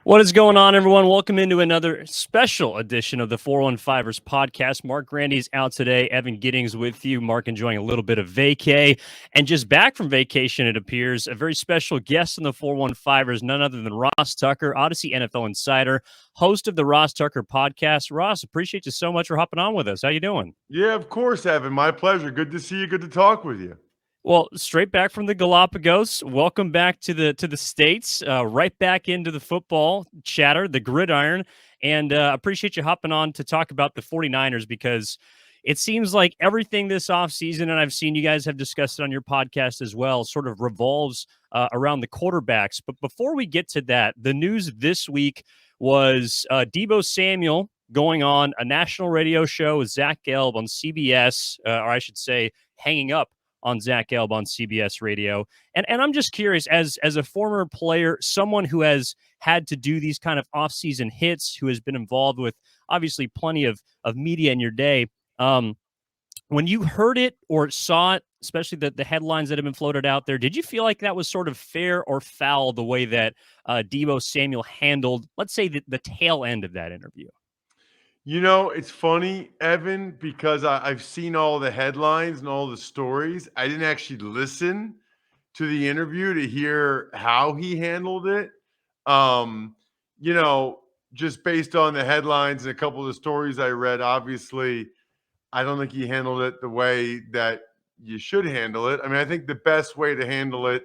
What is going on, everyone? Welcome into another special edition of the 415ers podcast. Mark Grandy's out today. Evan Giddings with you. Mark enjoying a little bit of vacay. And just back from vacation, it appears, a very special guest in the 415ers, none other than Ross Tucker, Audacy NFL Insider, host of the Ross Tucker podcast. Ross, appreciate you so much for hopping on with us. How you doing? Yeah, of course, Evan. My pleasure. Good to see you. Good to talk with you. Well, straight back from the Galapagos. Welcome back to the States. Right back into the football chatter, the gridiron, and appreciate you hopping on to talk about the 49ers because it seems like everything this offseason, and I've seen you guys have discussed it on your podcast as well, sort of revolves around the quarterbacks. But before we get to that, the news this week was Deebo Samuel going on a national radio show with Zach Gelb on CBS, or I should say, hanging up on Zach Gelb on CBS Radio. And I'm just curious, as a former player, someone who has had to do these kind of off-season hits, who has been involved with obviously plenty of media in your day, when you heard it or saw it, especially the headlines that have been floated out there, did you feel like that was sort of fair or foul the way that Deebo Samuel handled, let's say, the tail end of that interview? You know, it's funny, Evan, because I've seen all the headlines and all the stories. I didn't actually listen to the interview to hear how he handled it. Um, you know, just based on the headlines and a couple of the stories I read, obviously, I don't think he handled it the way that you should handle it. I mean, I think the best way to handle it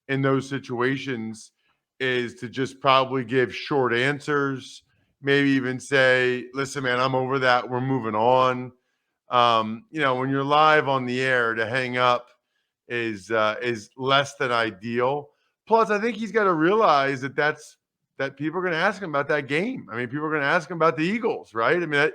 in those situations is to just probably give short answers, maybe even say, listen, man, I'm over that. We're moving on. When you're live on the air, to hang up is less than ideal. Plus, I think he's got to realize that people are going to ask him about that game. I mean, people are going to ask him about the Eagles, right? I mean,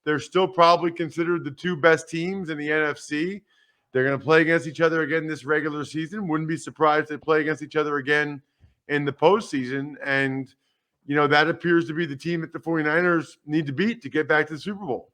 they're still probably considered the two best teams in the NFC. They're going to play against each other again this regular season. Wouldn't be surprised if they play against each other again in the postseason. And, that appears to be the team that the 49ers need to beat to get back to the Super Bowl.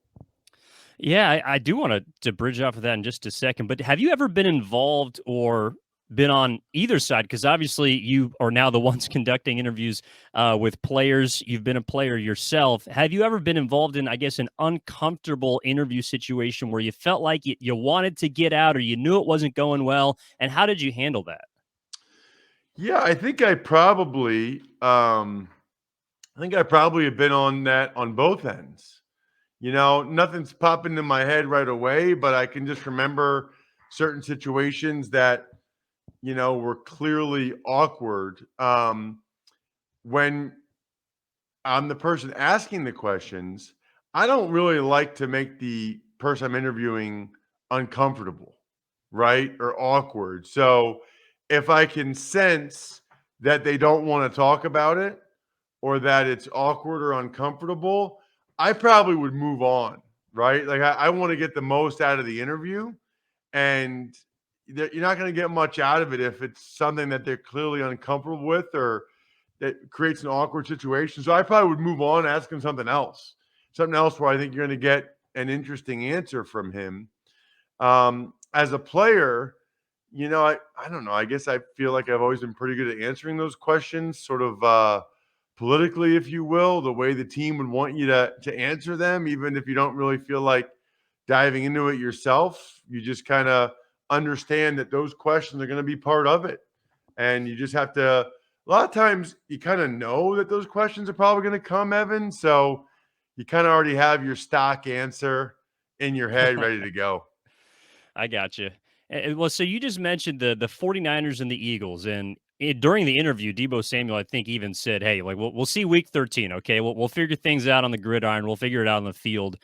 Yeah, I do want to bridge off of that in just a second. But have you ever been involved or been on either side? Because obviously you are now the ones conducting interviews with players. You've been a player yourself. Have you ever been involved in, I guess, an uncomfortable interview situation where you felt like you wanted to get out or you knew it wasn't going well? And how did you handle that? Yeah, I think I probably have been on that on both ends. Nothing's popping in my head right away, but I can just remember certain situations that, were clearly awkward. When I'm the person asking the questions, I don't really like to make the person I'm interviewing uncomfortable, right? Or awkward. So if I can sense that they don't want to talk about it or that it's awkward or uncomfortable, I probably would move on, right? Like I want to get the most out of the interview, and you're not going to get much out of it if it's something that they're clearly uncomfortable with or that creates an awkward situation. So I probably would move on, ask him something else where I think you're going to get an interesting answer from him. As a player, I don't know. I guess I feel like I've always been pretty good at answering those questions, sort of politically, if you will, the way the team would want you to answer them, even if you don't really feel like diving into it yourself. You just kind of understand that those questions are going to be part of it. And you just have to, a lot of times, you kind of know that those questions are probably going to come, Evan. So you kind of already have your stock answer in your head ready to go. I got you. Well, so you just mentioned the 49ers and the Eagles, and during the interview, Deebo Samuel, I think, even said, "Hey, like we'll see week 13. Okay, we'll figure things out on the gridiron. We'll figure it out on the field."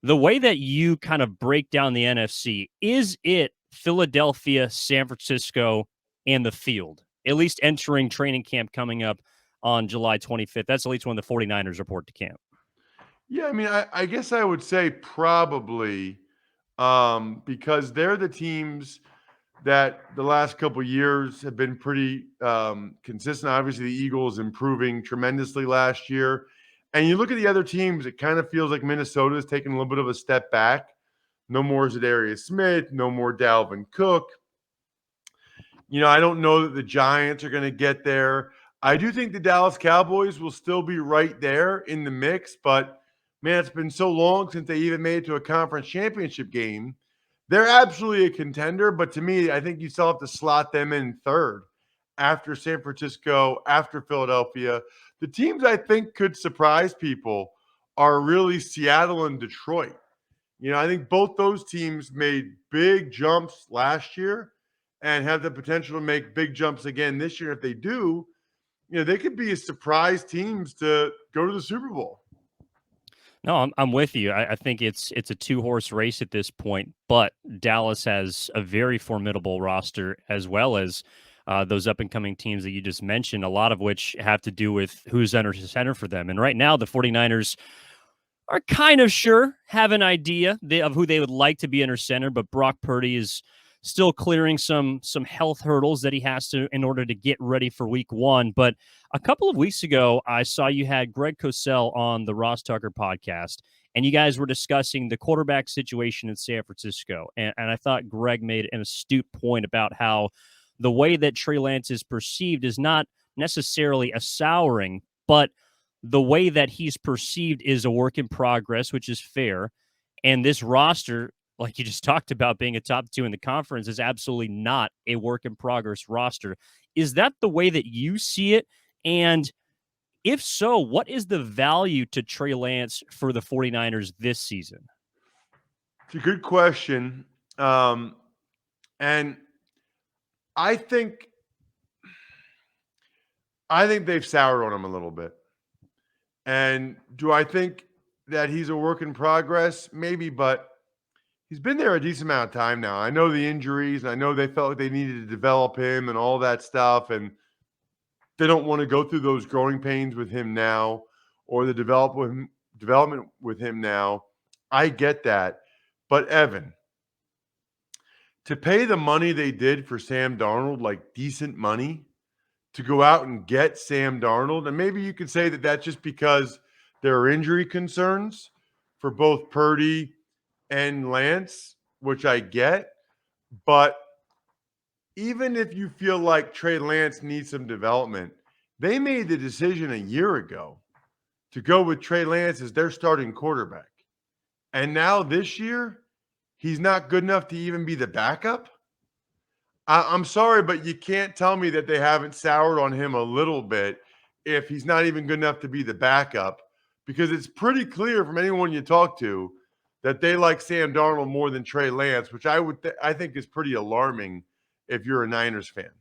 The way that you kind of break down the NFC, is it Philadelphia, San Francisco, and the field? At least entering training camp coming up on July 25th. That's at least when the 49ers report to camp. Yeah, I mean, I guess I would say probably because they're the teams that the last couple of years have been pretty consistent. Obviously, the Eagles improving tremendously last year. And you look at the other teams, it kind of feels like Minnesota is taking a little bit of a step back. No more Zadarius Smith, no more Dalvin Cook. I don't know that the Giants are going to get there. I do think the Dallas Cowboys will still be right there in the mix, but man, it's been so long since they even made it to a conference championship game. They're absolutely a contender, but to me, I think you still have to slot them in third after San Francisco, after Philadelphia. The teams I think could surprise people are really Seattle and Detroit. I think both those teams made big jumps last year and have the potential to make big jumps again this year. If they do, they could be a surprise teams to go to the Super Bowl. No, I'm with you. I think it's a two-horse race at this point, but Dallas has a very formidable roster as well as those up-and-coming teams that you just mentioned, a lot of which have to do with who's under center for them. And right now, the 49ers are kind of have an idea of who they would like to be under center, but Brock Purdy is still clearing some health hurdles that he has to in order to get ready for week one. But a couple of weeks ago, I saw you had Greg Cosell on the Ross Tucker podcast, and you guys were discussing the quarterback situation in San Francisco. And I thought Greg made an astute point about how the way that Trey Lance is perceived is not necessarily a souring, but the way that he's perceived is a work in progress, which is fair. And this roster, like you just talked about being a top two in the conference, is absolutely not a work in progress roster. Is that the way that you see it? And if so, what is the value to Trey Lance for the 49ers this season? It's a good question. And I think they've soured on him a little bit. And do I think that he's a work in progress? Maybe, but he's been there a decent amount of time now. I know the injuries, and I know they felt like they needed to develop him and all that stuff. And they don't want to go through those growing pains with him now or the development with him now. I get that. But Evan, to pay the money they did for Sam Darnold, like decent money, to go out and get Sam Darnold, and maybe you could say that that's just because there are injury concerns for both Purdy and Lance, which I get. But even if you feel like Trey Lance needs some development, they made the decision a year ago to go with Trey Lance as their starting quarterback. And now this year, he's not good enough to even be the backup. I'm sorry, but you can't tell me that they haven't soured on him a little bit if he's not even good enough to be the backup, because it's pretty clear from anyone you talk to that they like Sam Darnold more than Trey Lance, which I think is pretty alarming if you're a Niners fan.